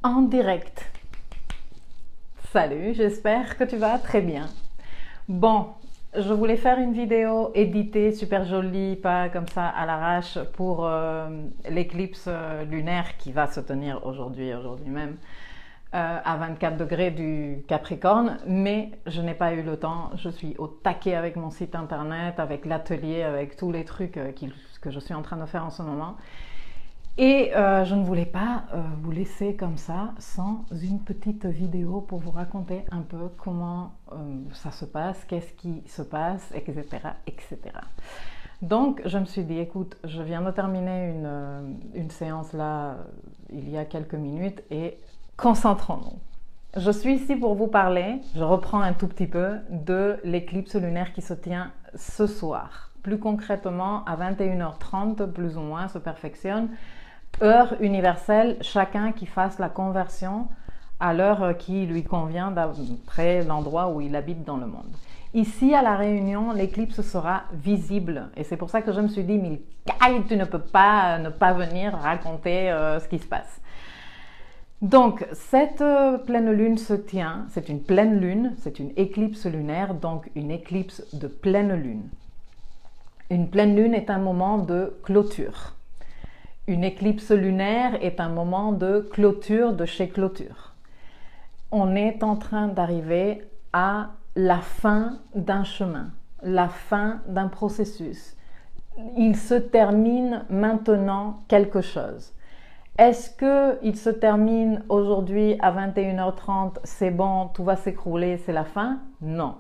en direct. Salut, j'espère que tu vas très bien. Bon, je voulais faire une vidéo éditée, super jolie, pas comme ça à l'arrache, pour l'éclipse lunaire qui va se tenir aujourd'hui même, à 24 degrés du Capricorne, mais je n'ai pas eu le temps. Je suis au taquet avec mon site internet, avec l'atelier, avec tous les trucs que je suis en train de faire en ce moment. Et je ne voulais pas vous laisser comme ça, sans une petite vidéo pour vous raconter un peu comment ça se passe, qu'est-ce qui se passe, etc., etc. Donc, je me suis dit, écoute, je viens de terminer une séance là, il y a quelques minutes, et concentrons-nous. Je suis ici pour vous parler, je reprends un tout petit peu, de l'éclipse lunaire qui se tient ce soir. Plus concrètement, à 21h30, plus ou moins, se perfectionne. Heure universelle, chacun qui fasse la conversion à l'heure qui lui convient d'après l'endroit où il habite dans le monde. Ici, à La Réunion, l'éclipse sera visible. Et c'est pour ça que je me suis dit, mais tu ne peux pas ne pas venir raconter ce qui se passe. Donc, cette pleine lune se tient, c'est une pleine lune, c'est une éclipse lunaire, donc une éclipse de pleine lune. Une pleine lune est un moment de clôture. Une éclipse lunaire est un moment de clôture de chez clôture. On est en train d'arriver à la fin d'un chemin, la fin d'un processus. Il se termine maintenant quelque chose. Est-ce qu'il se termine aujourd'hui à 21h30, c'est bon, tout va s'écrouler, c'est la fin? Non.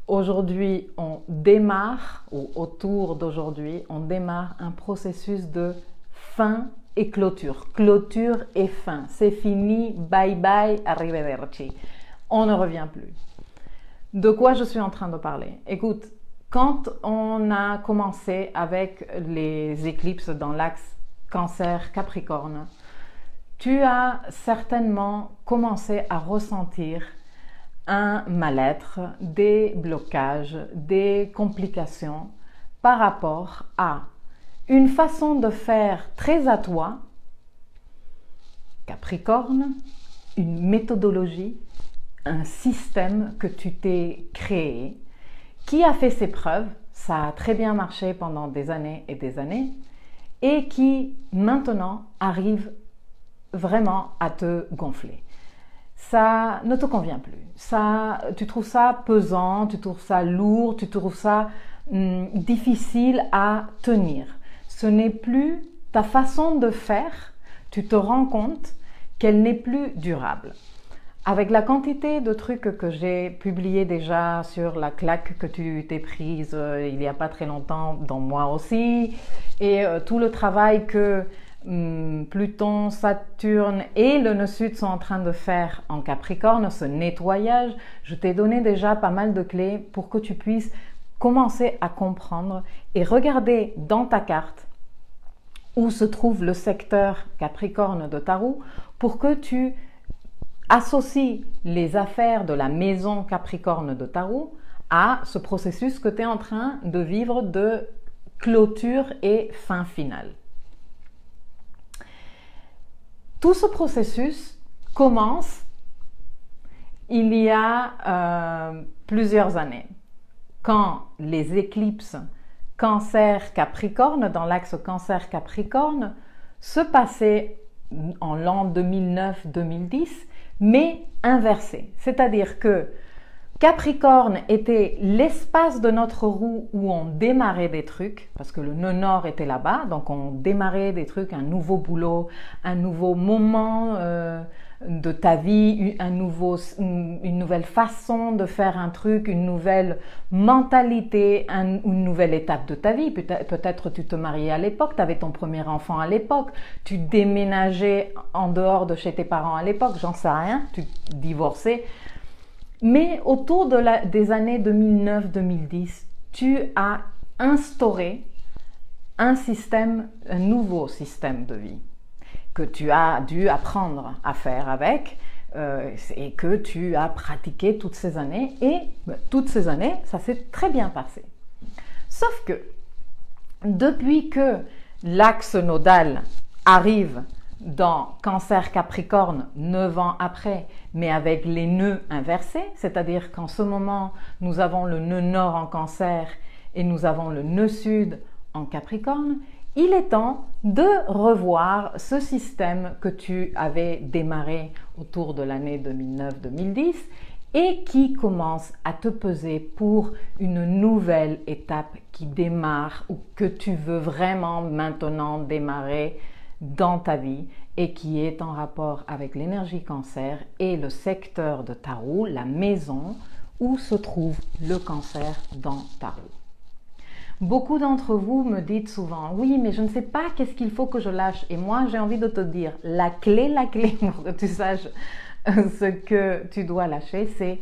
Aujourd'hui, on démarre, ou autour d'aujourd'hui, on démarre un processus de fin et clôture. Clôture et fin. C'est fini, bye bye, arrivederci. On ne revient plus. De quoi je suis en train de parler? Écoute, quand on a commencé avec les éclipses dans l'axe Cancer-Capricorne, tu as certainement commencé à ressentir un mal-être, des blocages, des complications par rapport à une façon de faire très à toi, Capricorne, une méthodologie, un système que tu t'es créé, qui a fait ses preuves, ça a très bien marché pendant des années et qui maintenant arrive vraiment à te gonfler. Ça ne te convient plus. Tu trouves ça pesant, tu trouves ça lourd, tu trouves ça difficile à tenir. Ce n'est plus ta façon de faire, tu te rends compte qu'elle n'est plus durable. Avec la quantité de trucs que j'ai publiés déjà sur la claque que tu t'es prise il n'y a pas très longtemps, dans moi aussi, et tout le travail que Pluton, Saturne et le nœud sud sont en train de faire en Capricorne, ce nettoyage, je t'ai donné déjà pas mal de clés pour que tu puisses commencer à comprendre et regarder dans ta carte où se trouve le secteur Capricorne de ta roue pour que tu associes les affaires de la maison Capricorne de ta roue à ce processus que tu es en train de vivre de clôture et fin finale. Tout ce processus commence il y a plusieurs années, quand les éclipses Cancer-Capricorne, dans l'axe Cancer-Capricorne, se passaient en l'an 2009-2010, mais inversé. C'est-à-dire que Capricorne était l'espace de notre roue où on démarrait des trucs, parce que le nœud nord était là-bas, donc on démarrait des trucs, un nouveau boulot, un nouveau moment de ta vie, une nouvelle façon de faire un truc, une nouvelle mentalité, une nouvelle étape de ta vie. Peut-être tu te mariais à l'époque, tu avais ton premier enfant à l'époque, tu déménageais en dehors de chez tes parents à l'époque, j'en sais rien, tu divorçais. Mais autour des années 2009-2010, tu as instauré un nouveau système de vie que tu as dû apprendre à faire avec et que tu as pratiqué toutes ces années. Et toutes ces années, ça s'est très bien passé. Sauf que depuis que l'axe nodal arrive dans Cancer Capricorne 9 ans après, mais avec les nœuds inversés, c'est-à-dire qu'en ce moment, nous avons le nœud nord en Cancer et nous avons le nœud sud en Capricorne, il est temps de revoir ce système que tu avais démarré autour de l'année 2009-2010 et qui commence à te peser pour une nouvelle étape qui démarre ou que tu veux vraiment maintenant démarrer dans ta vie et qui est en rapport avec l'énergie Cancer et le secteur de ta roue, la maison où se trouve le Cancer dans ta roue. Beaucoup d'entre vous me dites souvent, oui, mais je ne sais pas qu'est-ce qu'il faut que je lâche. Et moi, j'ai envie de te dire, la clé pour que tu saches ce que tu dois lâcher, c'est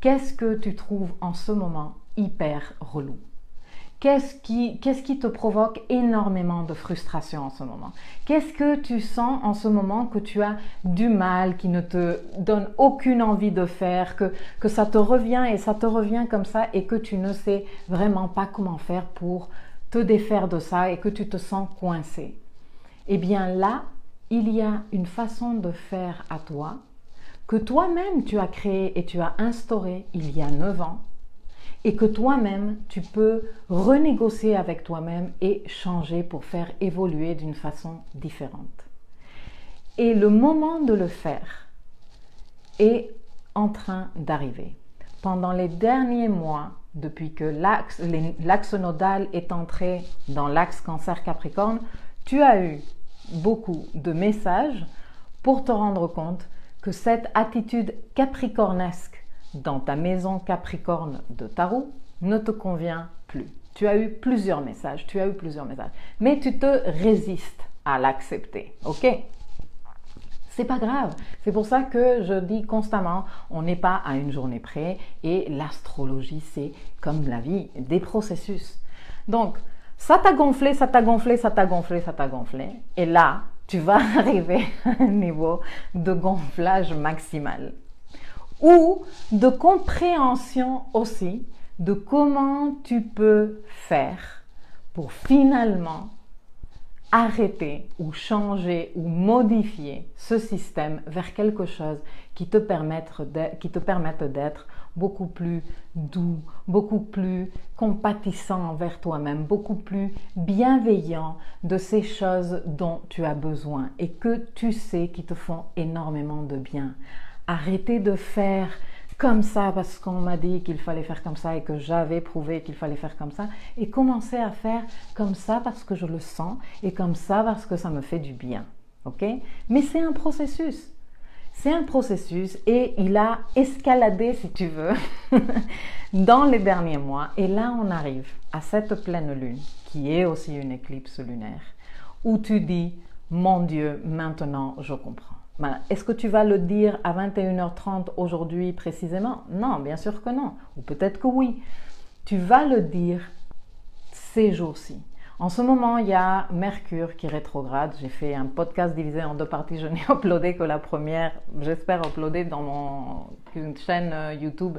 qu'est-ce que tu trouves en ce moment hyper relou. Qu'est-ce qui te provoque énormément de frustration en ce moment? Qu'est-ce que tu sens en ce moment que tu as du mal, qui ne te donne aucune envie de faire, que ça te revient et ça te revient comme ça et que tu ne sais vraiment pas comment faire pour te défaire de ça et que tu te sens coincé? Eh bien là, il y a une façon de faire à toi que toi-même tu as créé et tu as instauré il y a 9 ans et que toi-même, tu peux renégocier avec toi-même et changer pour faire évoluer d'une façon différente. Et le moment de le faire est en train d'arriver. Pendant les derniers mois, depuis que l'axe nodal est entré dans l'axe Cancer-Capricorne, tu as eu beaucoup de messages pour te rendre compte que cette attitude capricornesque dans ta maison Capricorne de ta roue ne te convient plus. Tu as eu plusieurs messages, mais tu te résistes à l'accepter, ok? C'est pas grave, c'est pour ça que je dis constamment, on n'est pas à une journée près et l'astrologie c'est comme la vie, des processus. Donc, ça t'a gonflé, et là, tu vas arriver à un niveau de gonflage maximal. Ou de compréhension aussi de comment tu peux faire pour finalement arrêter ou changer ou modifier ce système vers quelque chose qui te permette d'être beaucoup plus doux, beaucoup plus compatissant envers toi-même, beaucoup plus bienveillant de ces choses dont tu as besoin et que tu sais qui te font énormément de bien. Arrêtez de faire comme ça parce qu'on m'a dit qu'il fallait faire comme ça et que j'avais prouvé qu'il fallait faire comme ça et commencez à faire comme ça parce que je le sens et comme ça parce que ça me fait du bien. Ok? Mais c'est un processus. C'est un processus et il a escaladé, si tu veux, dans les derniers mois. Et là, on arrive à cette pleine lune qui est aussi une éclipse lunaire où tu dis, mon Dieu, maintenant je comprends. Est-ce que tu vas le dire à 21h30 aujourd'hui précisément? Non, bien sûr que non. Ou peut-être que oui. Tu vas le dire ces jours-ci. En ce moment, il y a Mercure qui rétrograde. J'ai fait un podcast divisé en 2 parties. Je n'ai uploadé que la première. J'espère uploader dans mon chaîne YouTube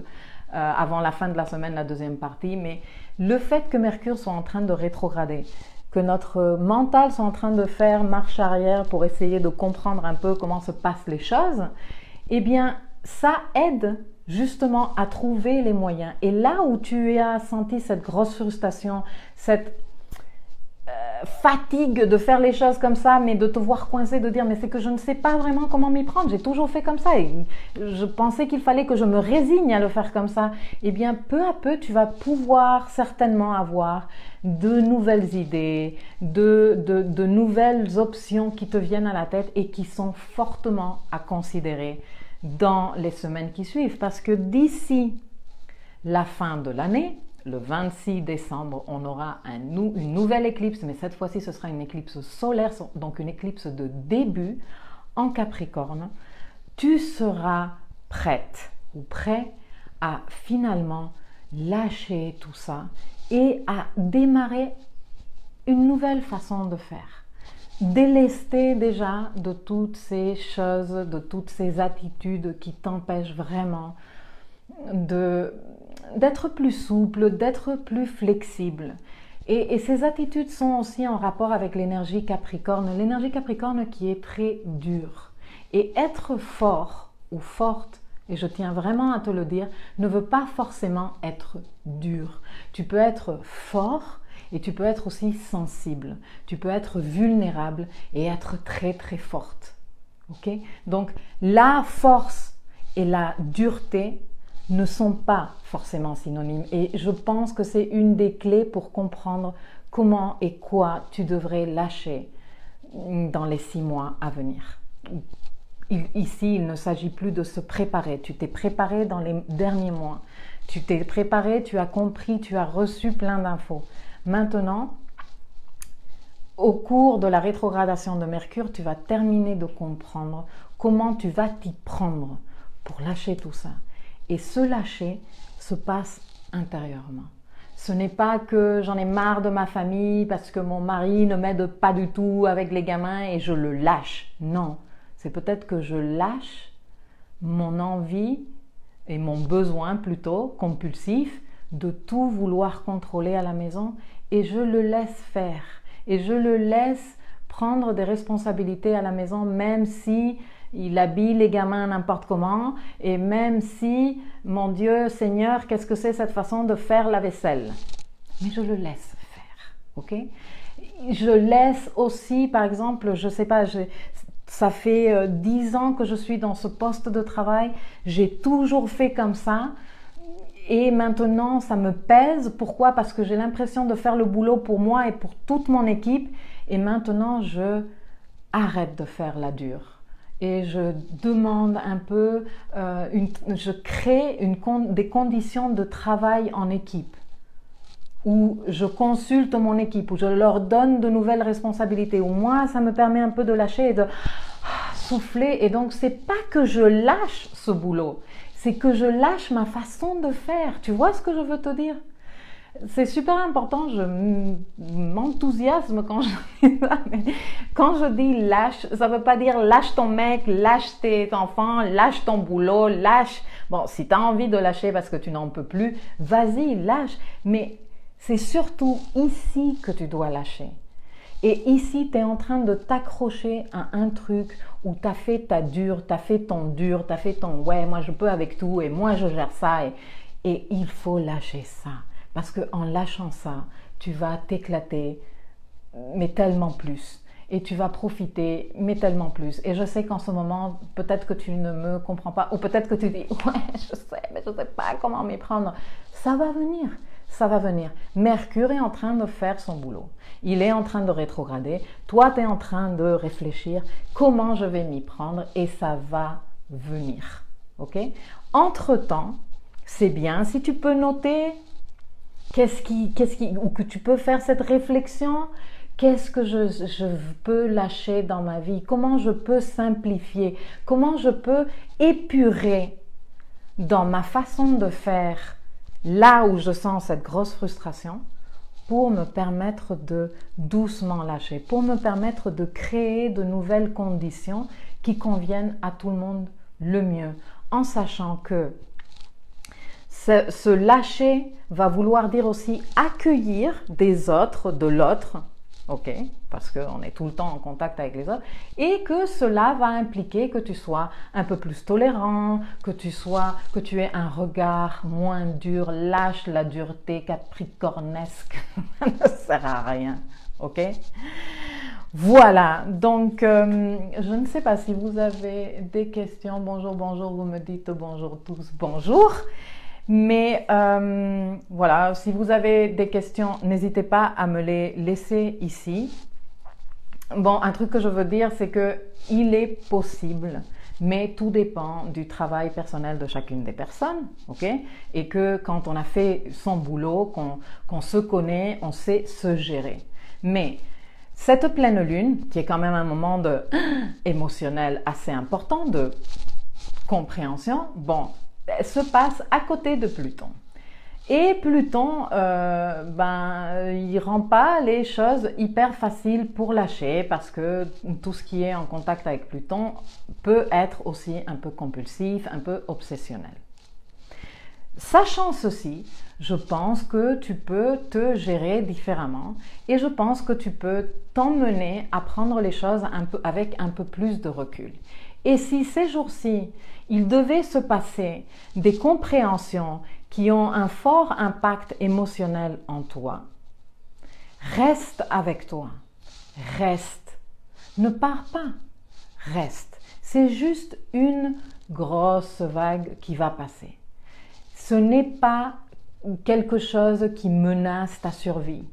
avant la fin de la semaine, la deuxième partie. Mais le fait que Mercure soit en train de rétrograder, que notre mental soit en train de faire marche arrière pour essayer de comprendre un peu comment se passent les choses, eh bien, ça aide justement à trouver les moyens. Et là où tu as senti cette grosse frustration, cette fatigue de faire les choses comme ça, mais de te voir coincé, de dire mais c'est que je ne sais pas vraiment comment m'y prendre, j'ai toujours fait comme ça et je pensais qu'il fallait que je me résigne à le faire comme ça. Eh bien, peu à peu, tu vas pouvoir certainement avoir de nouvelles idées, de nouvelles options qui te viennent à la tête et qui sont fortement à considérer dans les semaines qui suivent. Parce que d'ici la fin de l'année, le 26 décembre, on aura une nouvelle éclipse, mais cette fois-ci, ce sera une éclipse solaire, donc une éclipse de début en Capricorne. Tu seras prête ou prêt à finalement lâcher tout ça et à démarrer une nouvelle façon de faire. Délester déjà de toutes ces choses, de toutes ces attitudes qui t'empêchent vraiment d'être plus souple, d'être plus flexible Et ces attitudes sont aussi en rapport avec l'énergie Capricorne qui est très dure. Et être fort ou forte, et je tiens vraiment à te le dire, ne veut pas forcément être dur. Tu peux être fort et tu peux être aussi sensible. Tu peux être vulnérable et être très très forte. Okay? Donc la force et la dureté ne sont pas forcément synonymes. Et je pense que c'est une des clés pour comprendre comment et quoi tu devrais lâcher dans les 6 mois à venir. Ici, il ne s'agit plus de se préparer. Tu t'es préparé dans les derniers mois. Tu t'es préparé, tu as compris, tu as reçu plein d'infos. Maintenant, au cours de la rétrogradation de Mercure, tu vas terminer de comprendre comment tu vas t'y prendre pour lâcher tout ça. Et ce lâcher se passe intérieurement. Ce n'est pas que j'en ai marre de ma famille parce que mon mari ne m'aide pas du tout avec les gamins et je le lâche. Non, c'est peut-être que je lâche mon envie et mon besoin plutôt compulsif de tout vouloir contrôler à la maison et je le laisse faire. Et je le laisse prendre des responsabilités à la maison même si il habille les gamins n'importe comment et même si, mon Dieu, Seigneur, qu'est-ce que c'est cette façon de faire la vaisselle? Mais je le laisse faire, ok? Je laisse aussi, par exemple, je sais pas, ça fait 10 ans que je suis dans ce poste de travail, j'ai toujours fait comme ça et maintenant ça me pèse. Pourquoi? Parce que j'ai l'impression de faire le boulot pour moi et pour toute mon équipe et maintenant je arrête de faire la dure. Et je demande un peu, je crée des conditions de travail en équipe où je consulte mon équipe, où je leur donne de nouvelles responsabilités, où moi ça me permet un peu de lâcher et de souffler. Et donc c'est pas que je lâche ce boulot, c'est que je lâche ma façon de faire. Tu vois ce que je veux te dire? C'est super important, je m'enthousiasme quand je dis ça, mais quand je dis lâche, ça ne veut pas dire lâche ton mec, lâche tes enfants, lâche ton boulot, lâche. Bon, si tu as envie de lâcher parce que tu n'en peux plus, vas-y, lâche. Mais c'est surtout ici que tu dois lâcher. Et ici, tu es en train de t'accrocher à un truc où tu as fait ta dure, tu as fait ton dur, tu as fait ton ouais, moi je peux avec tout et moi je gère ça. Et il faut lâcher ça. Parce qu'en lâchant ça, tu vas t'éclater, mais tellement plus. Et tu vas profiter, mais tellement plus. Et je sais qu'en ce moment, peut-être que tu ne me comprends pas, ou peut-être que tu dis, ouais, je sais, mais je ne sais pas comment m'y prendre. Ça va venir, ça va venir. Mercure est en train de faire son boulot. Il est en train de rétrograder. Toi, tu es en train de réfléchir comment je vais m'y prendre et ça va venir. Ok? Entre-temps, c'est bien si tu peux noter ou que tu peux faire cette réflexion, qu'est-ce que je peux lâcher dans ma vie, comment je peux simplifier, comment je peux épurer dans ma façon de faire là où je sens cette grosse frustration pour me permettre de doucement lâcher, pour me permettre de créer de nouvelles conditions qui conviennent à tout le monde le mieux, en sachant que ce lâcher va vouloir dire aussi accueillir des autres, de l'autre, ok, parce qu'on est tout le temps en contact avec les autres, et que cela va impliquer que tu sois un peu plus tolérant, que tu aies un regard moins dur, lâche la dureté capricornesque, ça ne sert à rien, ok? Voilà, donc je ne sais pas si vous avez des questions. Bonjour, bonjour, vous me dites bonjour tous, bonjour. Mais voilà, si vous avez des questions, n'hésitez pas à me les laisser ici. Bon, un truc que je veux dire, c'est qu'il est possible, mais tout dépend du travail personnel de chacune des personnes, ok? Et que quand on a fait son boulot, qu'on se connaît, on sait se gérer. Mais cette pleine lune, qui est quand même un moment émotionnel assez important, de compréhension, bon, se passe à côté de Pluton. Et Pluton, il rend pas les choses hyper faciles pour lâcher parce que tout ce qui est en contact avec Pluton peut être aussi un peu compulsif, un peu obsessionnel. Sachant ceci, je pense que tu peux te gérer différemment et je pense que tu peux t'emmener à prendre les choses avec un peu plus de recul. Et si ces jours-ci, il devait se passer des compréhensions qui ont un fort impact émotionnel en toi, reste avec toi, reste, ne pars pas, reste. C'est juste une grosse vague qui va passer. Ce n'est pas quelque chose qui menace ta survie.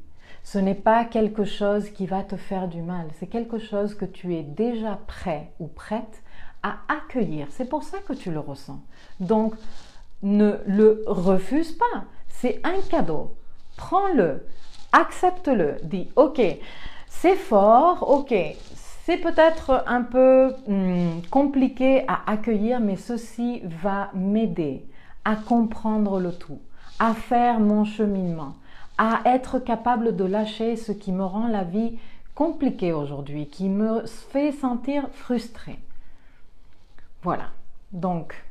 Ce n'est pas quelque chose qui va te faire du mal. C'est quelque chose que tu es déjà prêt ou prête à accueillir. C'est pour ça que tu le ressens. Donc, ne le refuse pas. C'est un cadeau. Prends-le, accepte-le. Dis, ok, c'est fort, ok, c'est peut-être un peu compliqué à accueillir, mais ceci va m'aider à comprendre le tout, à faire mon cheminement, à être capable de lâcher ce qui me rend la vie compliquée aujourd'hui, qui me fait sentir frustrée. Voilà, donc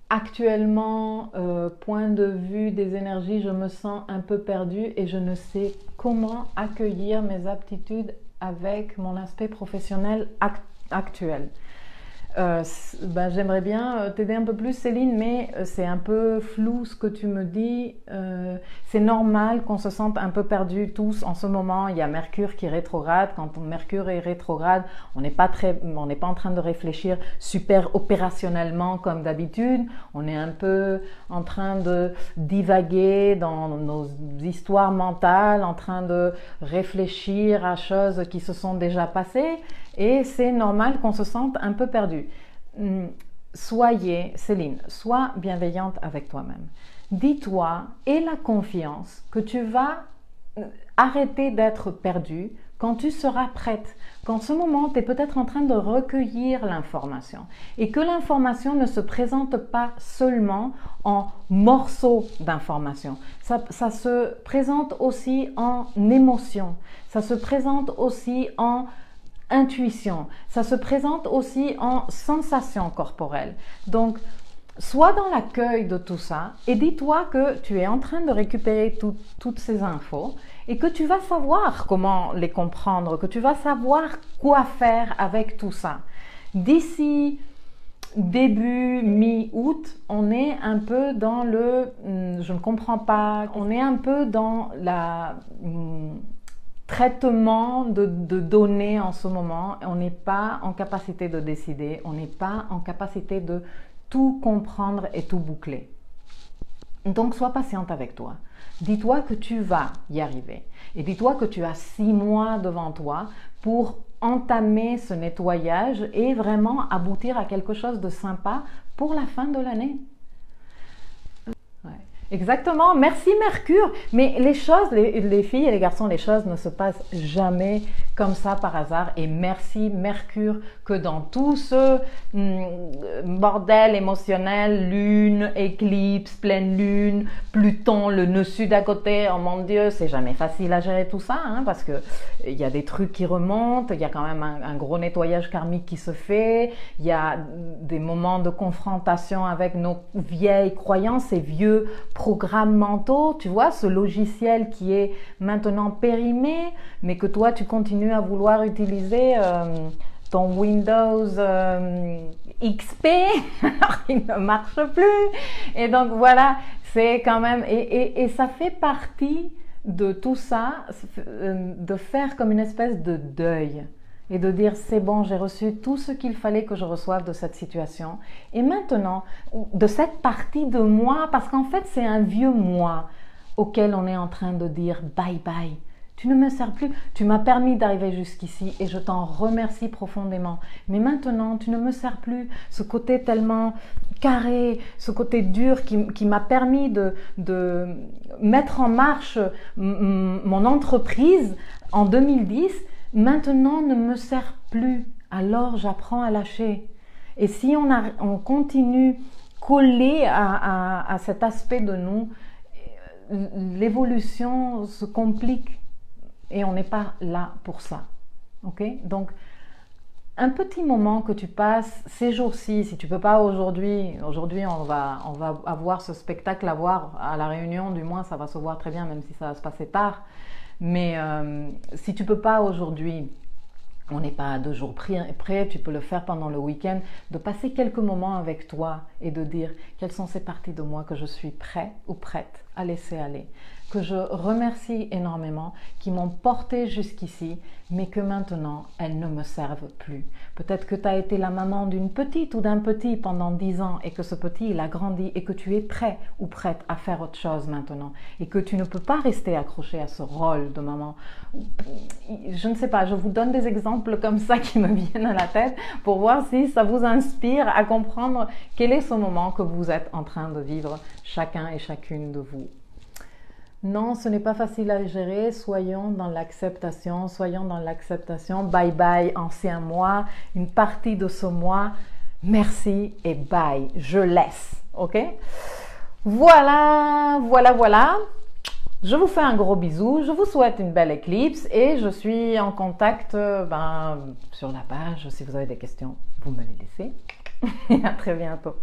actuellement, point de vue des énergies, je me sens un peu perdue et je ne sais comment accueillir mes aptitudes avec mon aspect professionnel actuel. J'aimerais bien t'aider un peu plus, Céline, mais c'est un peu flou ce que tu me dis. C'est normal qu'on se sente un peu perdu tous en ce moment. Il y a Mercure qui est rétrograde. Quand Mercure est rétrograde, on n'est pas en train de réfléchir super opérationnellement comme d'habitude. On est un peu en train de divaguer dans nos histoires mentales, en train de réfléchir à choses qui se sont déjà passées. Et c'est normal qu'on se sente un peu perdu. Céline, sois bienveillante avec toi-même. Dis-toi, aie la confiance que tu vas arrêter d'être perdu quand tu seras prête. Qu'en ce moment, tu es peut-être en train de recueillir l'information. Et que l'information ne se présente pas seulement en morceaux d'information. Ça se présente aussi en émotion. Ça se présente aussi en intuition, ça se présente aussi en sensations corporelles. Donc, sois dans l'accueil de tout ça et dis-toi que tu es en train de récupérer toutes ces infos et que tu vas savoir comment les comprendre, que tu vas savoir quoi faire avec tout ça. D'ici début, mi-août, on est un peu dans le « je ne comprends pas », on est un peu dans la traitement de données en ce moment. On n'est pas en capacité de décider, on n'est pas en capacité de tout comprendre et tout boucler. Donc, sois patiente avec toi. Dis-toi que tu vas y arriver. Et dis-toi que tu as 6 mois devant toi pour entamer ce nettoyage et vraiment aboutir à quelque chose de sympa pour la fin de l'année. Ouais. Exactement, merci Mercure. Mais les choses, les filles et les garçons, les choses ne se passent jamais comme ça par hasard. Et merci Mercure que dans tout ce bordel émotionnel, lune, éclipse, pleine lune, Pluton, le nœud sud à côté, oh mon Dieu, c'est jamais facile à gérer tout ça, hein, parce que il y a des trucs qui remontent, il y a quand même un gros nettoyage karmique qui se fait, il y a des moments de confrontation avec nos vieilles croyances et vieux programmes mentaux, tu vois, ce logiciel qui est maintenant périmé, mais que toi tu continues à vouloir utiliser ton Windows XP, alors il ne marche plus. Et donc voilà, c'est quand même, et ça fait partie de tout ça, de faire comme une espèce de deuil et de dire c'est bon, j'ai reçu tout ce qu'il fallait que je reçoive de cette situation et maintenant de cette partie de moi, parce qu'en fait c'est un vieux moi auquel on est en train de dire bye bye. Tu ne me sers plus, tu m'as permis d'arriver jusqu'ici et je t'en remercie profondément. Mais maintenant, tu ne me sers plus. Ce côté tellement carré, ce côté dur qui m'a permis de mettre en marche mon entreprise en 2010, maintenant ne me sert plus. Alors j'apprends à lâcher. Et si on continue collé à cet aspect de nous, l'évolution se complique. Et on n'est pas là pour ça. Ok? Donc, un petit moment que tu passes ces jours-ci, si tu peux pas aujourd'hui on va avoir ce spectacle à voir à la réunion, du moins ça va se voir très bien même si ça va se passer tard, mais si tu peux pas aujourd'hui, on n'est pas à 2 jours près, tu peux le faire pendant le week-end, de passer quelques moments avec toi et de dire quelles sont ces parties de moi que je suis prêt ou prête à laisser aller, que je remercie énormément, qui m'ont porté jusqu'ici, mais que maintenant elles ne me servent plus. Peut-être que tu as été la maman d'une petite ou d'un petit pendant 10 ans et que ce petit il a grandi et que tu es prêt ou prête à faire autre chose maintenant et que tu ne peux pas rester accroché à ce rôle de maman. Je ne sais pas, je vous donne des exemples comme ça qui me viennent à la tête pour voir si ça vous inspire à comprendre quel est ce moment que vous êtes en train de vivre chacun et chacune de vous. Non, ce n'est pas facile à gérer, soyons dans l'acceptation, bye bye ancien moi, une partie de ce moi, merci et bye, je laisse, ok? Voilà. Je vous fais un gros bisou, je vous souhaite une belle éclipse et je suis en contact sur la page. Si vous avez des questions, vous me les laissez. Et à très bientôt.